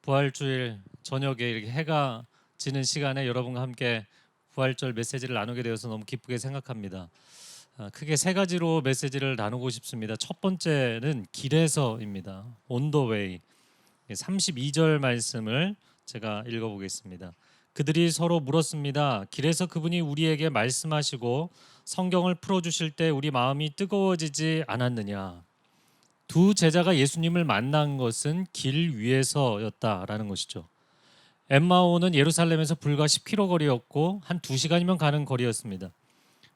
부활주일 저녁에 이렇게 해가 지는 시간에 여러분과 함께 부활절 메시지를 나누게 되어서 너무 기쁘게 생각합니다. 크게 세 가지로 메시지를 나누고 싶습니다. 첫 번째는 길에서입니다. On the way. 32절 말씀을 제가 읽어보겠습니다. 그들이 서로 물었습니다. 길에서 그분이 우리에게 말씀하시고 성경을 풀어주실 때 우리 마음이 뜨거워지지 않았느냐. 두 제자가 예수님을 만난 것은 길 위에서였다라는 것이죠. 엠마오는 예루살렘에서 불과 10km 거리였고 한 2시간이면 가는 거리였습니다.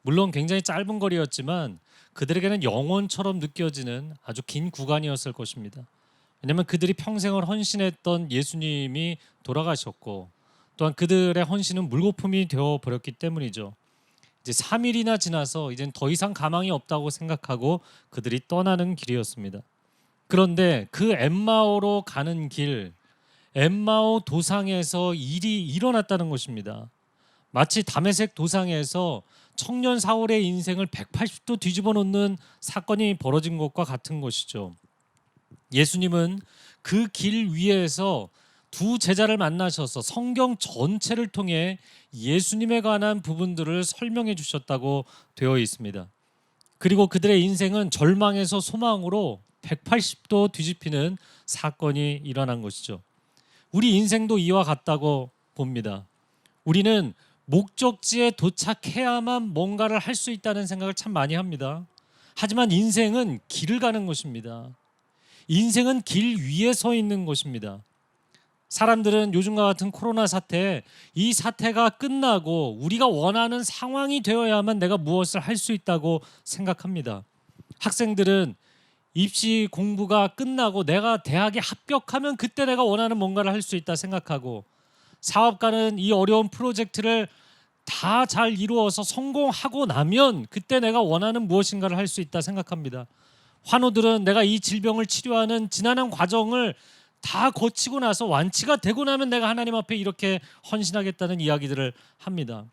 물론 굉장히 짧은 거리였지만 그들에게는 영원처럼 느껴지는 아주 긴 구간이었을 것입니다. 왜냐하면 그들이 평생을 헌신했던 예수님이 돌아가셨고 또한 그들의 헌신은 물거품이 되어 버렸기 때문이죠. 이제 3일이나 지나서 이젠 더 이상 가망이 없다고 생각하고 그들이 떠나는 길이었습니다. 그런데 그 엠마오로 가는 길, 엠마오 도상에서 일이 일어났다는 것입니다. 마치 다메섹 도상에서 청년 사울의 인생을 180도 뒤집어 놓는 사건이 벌어진 것과 같은 것이죠. 예수님은 그 길 위에서 두 제자를 만나셔서 성경 전체를 통해 예수님에 관한 부분들을 설명해 주셨다고 되어 있습니다. 그리고 그들의 인생은 절망에서 소망으로 180도 뒤집히는 사건이 일어난 것이죠. 우리 인생도 이와 같다고 봅니다. 우리는 목적지에 도착해야만 뭔가를 할 수 있다는 생각을 참 많이 합니다. 하지만 인생은 길을 가는 것입니다. 인생은 길 위에 서 있는 것입니다. 사람들은 요즘과 같은 코로나 사태, 이 사태가 끝나고 우리가 원하는 상황이 되어야만 내가 무엇을 할 수 있다고 생각합니다. 학생들은 입시 공부가 끝나고 내가 대학에 합격하면 그때 내가 원하는 뭔가를 할 수 있다 생각하고, 사업가는 이 어려운 프로젝트를 다 잘 이루어서 성공하고 나면 그때 내가 원하는 무엇인가를 할 수 있다 생각합니다. 환우들은 내가 이 질병을 치료하는 지난한 과정을 다 거치고 나서 완치가 되고 나면 내가 하나님 앞에 이렇게 헌신하겠다는 이야기들을 합니다.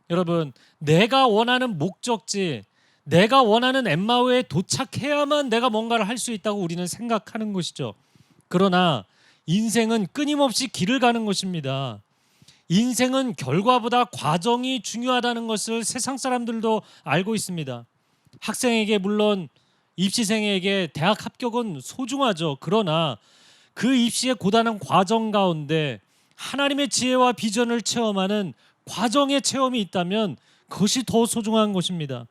여러분, 내가 원하는 목적지, 내가 원하는 엠마오에 도착해야만 내가 뭔가를 할 수 있다고 우리는 생각하는 것이죠. 그러나 인생은 끊임없이 길을 가는 것입니다. 인생은 결과보다 과정이 중요하다는 것을 세상 사람들도 알고 있습니다. 학생에게, 물론 입시생에게 대학 합격은 소중하죠. 그러나 그 입시의 고단한 과정 가운데 하나님의 지혜와 비전을 체험하는 과정의 체험이 있다면 그것이 더 소중한 것입니다.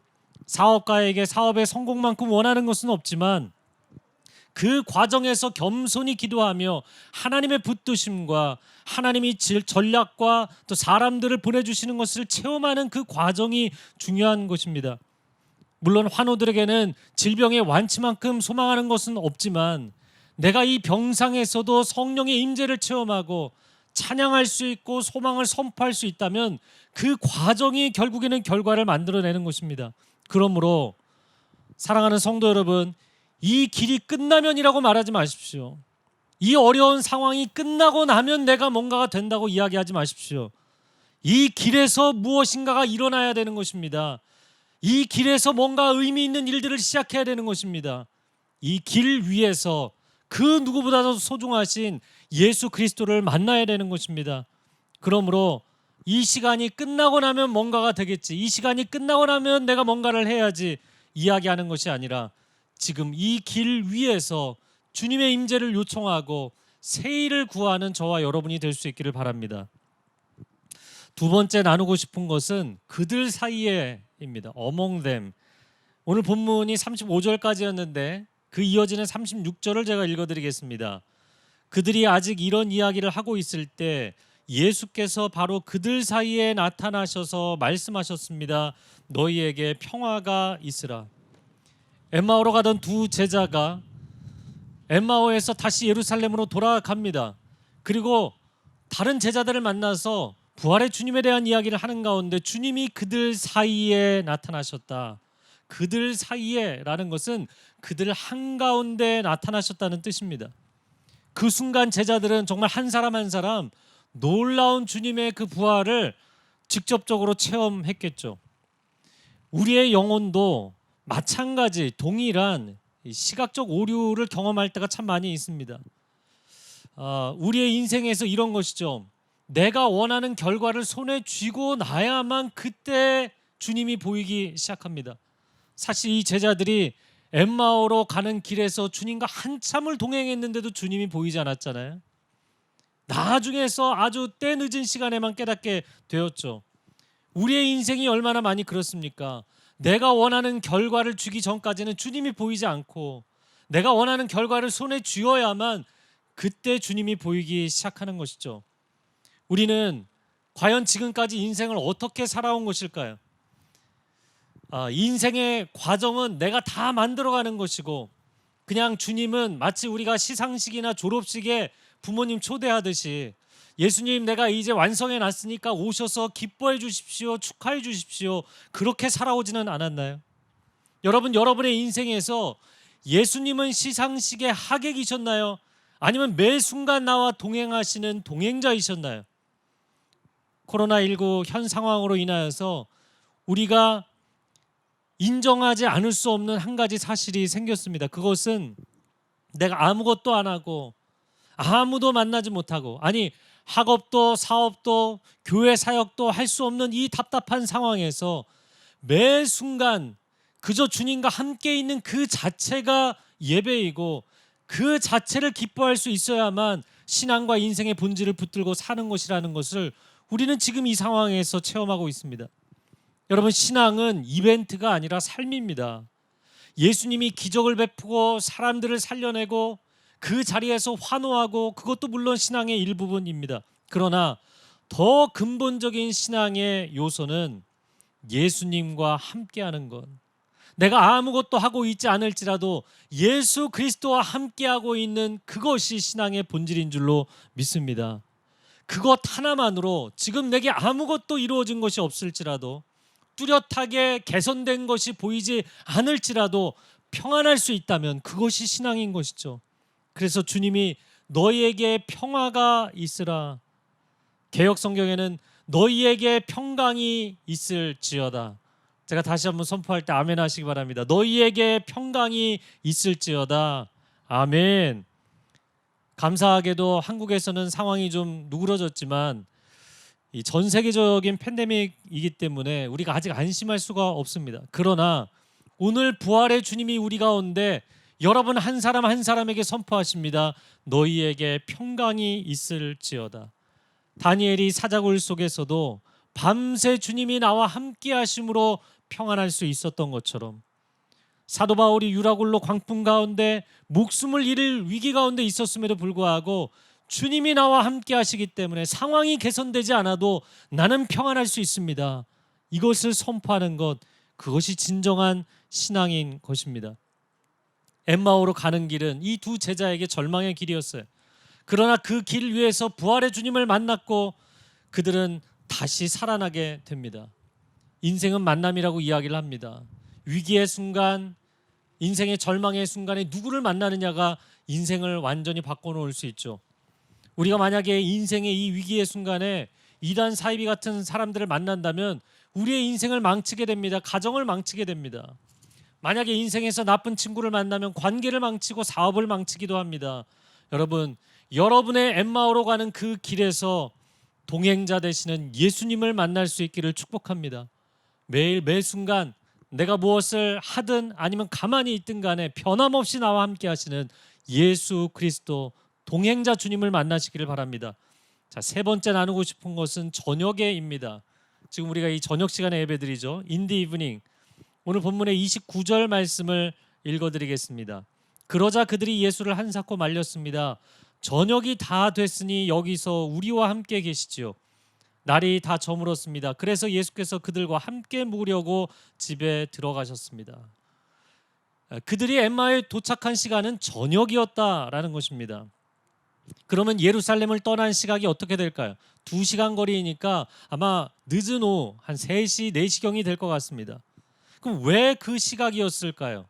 사업가에게 사업의 성공만큼 원하는 것은 없지만 그 과정에서 겸손히 기도하며 하나님의 붙드심과 하나님이 전략과 또 사람들을 보내주시는 것을 체험하는 그 과정이 중요한 것입니다. 물론 환우들에게는 질병의 완치만큼 소망하는 것은 없지만 내가 이 병상에서도 성령의 임재를 체험하고 찬양할 수 있고 소망을 선포할 수 있다면 그 과정이 결국에는 결과를 만들어내는 것입니다. 그러므로 사랑하는 성도 여러분, 이 길이 끝나면이라고 말하지 마십시오. 이 어려운 상황이 끝나고 나면 내가 뭔가가 된다고 이야기하지 마십시오. 이 길에서 무엇인가가 일어나야 되는 것입니다. 이 길에서 뭔가 의미 있는 일들을 시작해야 되는 것입니다. 이 길 위에서 그 누구보다도 소중하신 예수 그리스도를 만나야 되는 것입니다. 그러므로 이 시간이 끝나고 나면 뭔가가 되겠지, 이 시간이 끝나고 나면 내가 뭔가를 해야지 이야기하는 것이 아니라 지금 이 길 위에서 주님의 임재를 요청하고 새 일을 구하는 저와 여러분이 될 수 있기를 바랍니다. 두 번째 나누고 싶은 것은 그들 사이에입니다. Among them. 오늘 본문이 35절까지였는데 그 이어지는 36절을 제가 읽어드리겠습니다. 그들이 아직 이런 이야기를 하고 있을 때 예수께서 바로 그들 사이에 나타나셔서 말씀하셨습니다. 너희에게 평화가 있으라. 엠마오로 가던 두 제자가 엠마오에서 다시 예루살렘으로 돌아갑니다. 그리고 다른 제자들을 만나서 부활의 주님에 대한 이야기를 하는 가운데 주님이 그들 사이에 나타나셨다. 그들 사이에라는 것은 그들 한가운데 나타나셨다는 뜻입니다. 그 순간 제자들은 정말 한 사람 한 사람 놀라운 주님의 그 부활을 직접적으로 체험했겠죠. 우리의 영혼도 마찬가지 동일한 시각적 오류를 경험할 때가 참 많이 있습니다. 우리의 인생에서 이런 것이죠. 내가 원하는 결과를 손에 쥐고 나야만 그때 주님이 보이기 시작합니다. 사실 이 제자들이 엠마오로 가는 길에서 주님과 한참을 동행했는데도 주님이 보이지 않았잖아요. 나중에서 아주 때늦은 시간에만 깨닫게 되었죠. 우리의 인생이 얼마나 많이 그렇습니까? 내가 원하는 결과를 주기 전까지는 주님이 보이지 않고 내가 원하는 결과를 손에 쥐어야만 그때 주님이 보이기 시작하는 것이죠. 우리는 과연 지금까지 인생을 어떻게 살아온 것일까요? 인생의 과정은 내가 다 만들어가는 것이고 그냥 주님은 마치 우리가 시상식이나 졸업식에 부모님 초대하듯이 예수님 내가 이제 완성해 놨으니까 오셔서 기뻐해 주십시오, 축하해 주십시오, 그렇게 살아오지는 않았나요? 여러분, 여러분의 인생에서 예수님은 시상식의 하객이셨나요? 아니면 매 순간 나와 동행하시는 동행자이셨나요? 코로나19 현 상황으로 인하여서 우리가 인정하지 않을 수 없는 한 가지 사실이 생겼습니다. 그것은 내가 아무것도 안 하고 아무도 만나지 못하고, 아니 학업도 사업도 교회 사역도 할 수 없는 이 답답한 상황에서 매 순간 그저 주님과 함께 있는 그 자체가 예배이고 그 자체를 기뻐할 수 있어야만 신앙과 인생의 본질을 붙들고 사는 것이라는 것을 우리는 지금 이 상황에서 체험하고 있습니다. 여러분, 신앙은 이벤트가 아니라 삶입니다. 예수님이 기적을 베푸고 사람들을 살려내고 그 자리에서 환호하고 그것도 물론 신앙의 일부분입니다. 그러나 더 근본적인 신앙의 요소는 예수님과 함께하는 것. 내가 아무것도 하고 있지 않을지라도 예수 그리스도와 함께하고 있는 그것이 신앙의 본질인 줄로 믿습니다. 그것 하나만으로 지금 내게 아무것도 이루어진 것이 없을지라도 뚜렷하게 개선된 것이 보이지 않을지라도 평안할 수 있다면 그것이 신앙인 것이죠. 그래서 주님이 너희에게 평화가 있으라, 개역 성경에는 너희에게 평강이 있을지어다. 제가 다시 한번 선포할 때 아멘 하시기 바랍니다. 너희에게 평강이 있을지어다. 아멘. 감사하게도 한국에서는 상황이 좀 누그러졌지만 이 전 세계적인 팬데믹이기 때문에 우리가 아직 안심할 수가 없습니다. 그러나 오늘 부활의 주님이 우리 가운데 여러분 한 사람 한 사람에게 선포하십니다. 너희에게 평강이 있을지어다. 다니엘이 사자굴 속에서도 밤새 주님이 나와 함께 하심으로 평안할 수 있었던 것처럼 사도 바울이 유라굴로 광풍 가운데 목숨을 잃을 위기 가운데 있었음에도 불구하고 주님이 나와 함께 하시기 때문에 상황이 개선되지 않아도 나는 평안할 수 있습니다. 이것을 선포하는 것, 그것이 진정한 신앙인 것입니다. 엠마오로 가는 길은 이 두 제자에게 절망의 길이었어요. 그러나 그 길 위에서 부활의 주님을 만났고 그들은 다시 살아나게 됩니다. 인생은 만남이라고 이야기를 합니다. 위기의 순간, 인생의 절망의 순간에 누구를 만나느냐가 인생을 완전히 바꿔놓을 수 있죠. 우리가 만약에 인생의 이 위기의 순간에 이단 사이비 같은 사람들을 만난다면 우리의 인생을 망치게 됩니다. 가정을 망치게 됩니다. 만약에 인생에서 나쁜 친구를 만나면 관계를 망치고 사업을 망치기도 합니다. 여러분, 여러분의 엠마오로 가는 그 길에서 동행자 되시는 예수님을 만날 수 있기를 축복합니다. 매일 매 순간 내가 무엇을 하든 아니면 가만히 있든 간에 변함없이 나와 함께 하시는 예수 그리스도 동행자 주님을 만나시기를 바랍니다. 자, 세 번째 나누고 싶은 것은 저녁에입니다. 지금 우리가 이 저녁 시간에 예배드리죠. In the evening. 오늘 본문의 29절 말씀을 읽어드리겠습니다. 그러자 그들이 예수를 한사코 말렸습니다. 저녁이 다 됐으니 여기서 우리와 함께 계시지요. 날이 다 저물었습니다. 그래서 예수께서 그들과 함께 묵으려고 집에 들어가셨습니다. 그들이 엠마오에 도착한 시간은 저녁이었다라는 것입니다. 그러면 예루살렘을 떠난 시각이 어떻게 될까요? 2시간 거리니까 아마 늦은 오후 한 3시, 4시경이 될 것 같습니다. 그럼 왜 그 시각이었을까요?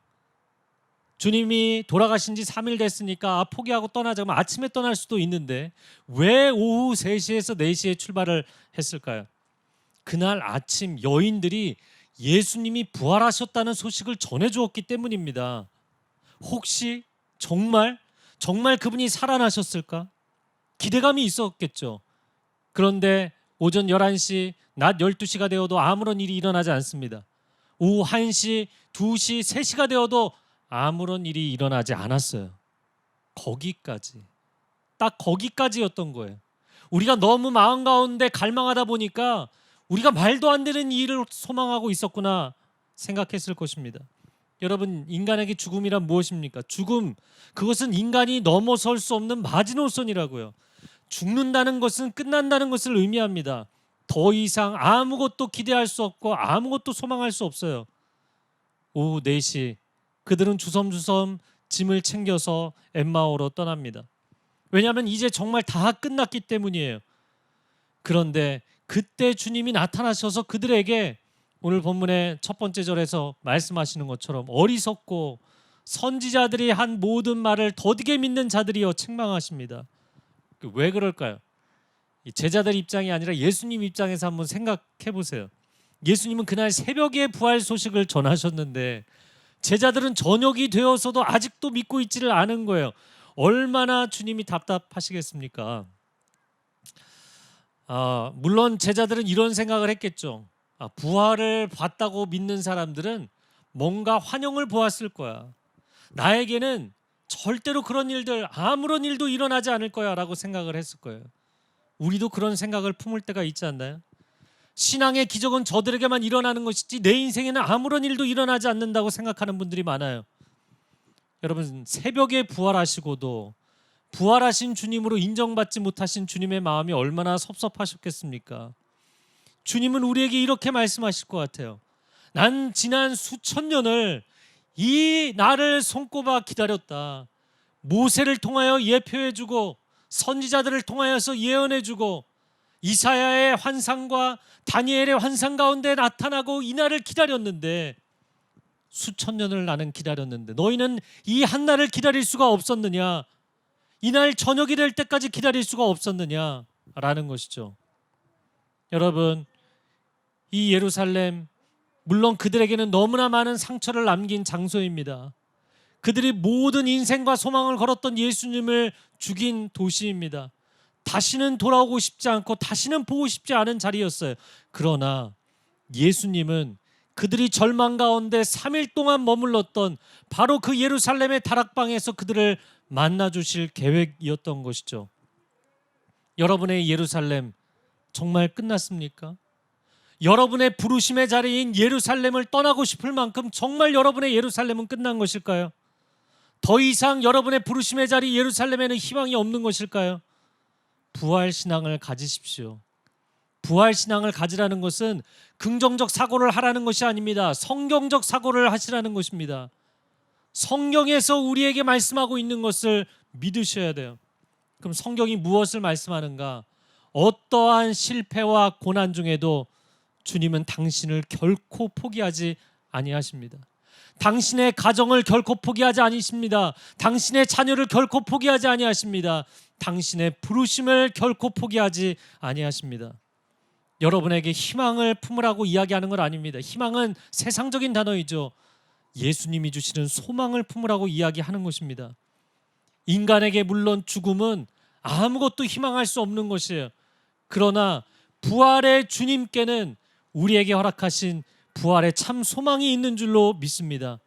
주님이 돌아가신 지 3일 됐으니까 포기하고 떠나자. 그러면 아침에 떠날 수도 있는데 왜 오후 3시에서 4시에 출발을 했을까요? 그날 아침 여인들이 예수님이 부활하셨다는 소식을 전해주었기 때문입니다. 혹시 정말 그분이 살아나셨을까? 기대감이 있었겠죠. 그런데 오전 11시, 낮 12시가 되어도 아무런 일이 일어나지 않습니다. 오후 1시, 2시, 3시가 되어도 아무런 일이 일어나지 않았어요. 거기까지. 딱 거기까지였던 거예요. 우리가 너무 마음 가운데 갈망하다 보니까 우리가 말도 안 되는 일을 소망하고 있었구나 생각했을 것입니다. 여러분, 인간에게 죽음이란 무엇입니까? 죽음, 그것은 인간이 넘어설 수 없는 마지노선이라고요. 죽는다는 것은 끝난다는 것을 의미합니다. 더 이상 아무것도 기대할 수 없고 아무것도 소망할 수 없어요. 오후 4시 그들은 주섬주섬 짐을 챙겨서 엠마오로 떠납니다. 왜냐하면 이제 정말 다 끝났기 때문이에요. 그런데 그때 주님이 나타나셔서 그들에게 오늘 본문의 첫 번째 절에서 말씀하시는 것처럼 어리석고 선지자들이 한 모든 말을 더디게 믿는 자들이여 책망하십니다. 왜 그럴까요? 제자들 입장이 아니라 예수님 입장에서 한번 생각해 보세요. 예수님은 그날 새벽에 부활 소식을 전하셨는데 제자들은 저녁이 되어서도 아직도 믿고 있지를 않은 거예요. 얼마나 주님이 답답하시겠습니까? 물론 제자들은 이런 생각을 했겠죠. 부활을 봤다고 믿는 사람들은 뭔가 환영을 보았을 거야. 나에게는 절대로 그런 일들, 아무런 일도 일어나지 않을 거야 라고 생각을 했을 거예요. 우리도 그런 생각을 품을 때가 있지 않나요? 신앙의 기적은 저들에게만 일어나는 것이지 내 인생에는 아무런 일도 일어나지 않는다고 생각하는 분들이 많아요. 여러분, 새벽에 부활하시고도 부활하신 주님으로 인정받지 못하신 주님의 마음이 얼마나 섭섭하셨겠습니까? 주님은 우리에게 이렇게 말씀하실 것 같아요. 난 지난 수천 년을 이 날을 손꼽아 기다렸다. 모세를 통하여 예표해주고 선지자들을 통하여서 예언해주고 이사야의 환상과 다니엘의 환상 가운데 나타나고 이 날을 기다렸는데 수천 년을 나는 기다렸는데 너희는 이 한 날을 기다릴 수가 없었느냐? 이날 저녁이 될 때까지 기다릴 수가 없었느냐? 라는 것이죠. 여러분, 이 예루살렘 물론 그들에게는 너무나 많은 상처를 남긴 장소입니다. 그들이 모든 인생과 소망을 걸었던 예수님을 죽인 도시입니다. 다시는 돌아오고 싶지 않고 다시는 보고 싶지 않은 자리였어요. 그러나 예수님은 그들이 절망 가운데 3일 동안 머물렀던 바로 그 예루살렘의 다락방에서 그들을 만나 주실 계획이었던 것이죠. 여러분의 예루살렘 정말 끝났습니까? 여러분의 부르심의 자리인 예루살렘을 떠나고 싶을 만큼 정말 여러분의 예루살렘은 끝난 것일까요? 더 이상 여러분의 부르심의 자리 예루살렘에는 희망이 없는 것일까요? 부활신앙을 가지십시오. 부활신앙을 가지라는 것은 긍정적 사고를 하라는 것이 아닙니다. 성경적 사고를 하시라는 것입니다. 성경에서 우리에게 말씀하고 있는 것을 믿으셔야 돼요. 그럼 성경이 무엇을 말씀하는가? 어떠한 실패와 고난 중에도 주님은 당신을 결코 포기하지 아니하십니다. 당신의 가정을 결코 포기하지 아니십니다. 당신의 자녀를 결코 포기하지 아니하십니다. 당신의 부르심을 결코 포기하지 아니하십니다. 여러분에게 희망을 품으라고 이야기하는 건 아닙니다. 희망은 세상적인 단어이죠. 예수님이 주시는 소망을 품으라고 이야기하는 것입니다. 인간에게 물론 죽음은 아무것도 희망할 수 없는 것이에요. 그러나 부활의 주님께는 우리에게 허락하신 부활의 참 소망이 있는 줄로 믿습니다.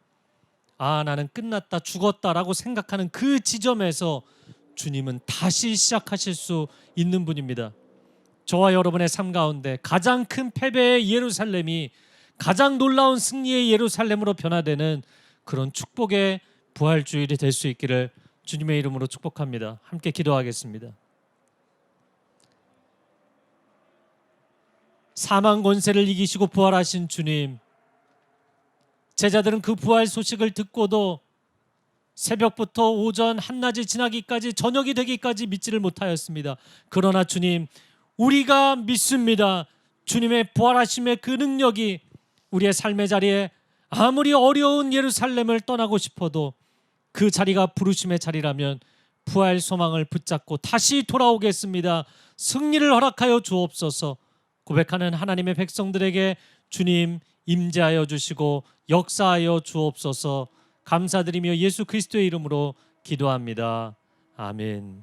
나는 끝났다, 죽었다라고 생각하는 그 지점에서 주님은 다시 시작하실 수 있는 분입니다. 저와 여러분의 삶 가운데 가장 큰 패배의 예루살렘이 가장 놀라운 승리의 예루살렘으로 변화되는 그런 축복의 부활주일이 될 수 있기를 주님의 이름으로 축복합니다. 함께 기도하겠습니다. 사망 권세를 이기시고 부활하신 주님, 제자들은 그 부활 소식을 듣고도 새벽부터 오전 한낮이 지나기까지 저녁이 되기까지 믿지를 못하였습니다. 그러나 주님, 우리가 믿습니다. 주님의 부활하심의 그 능력이 우리의 삶의 자리에 아무리 어려운 예루살렘을 떠나고 싶어도 그 자리가 부르심의 자리라면 부활 소망을 붙잡고 다시 돌아오겠습니다. 승리를 허락하여 주옵소서. 고백하는 하나님의 백성들에게 주님 임재하여 주시고 역사하여 주옵소서. 감사드리며 예수 그리스도의 이름으로 기도합니다. 아멘.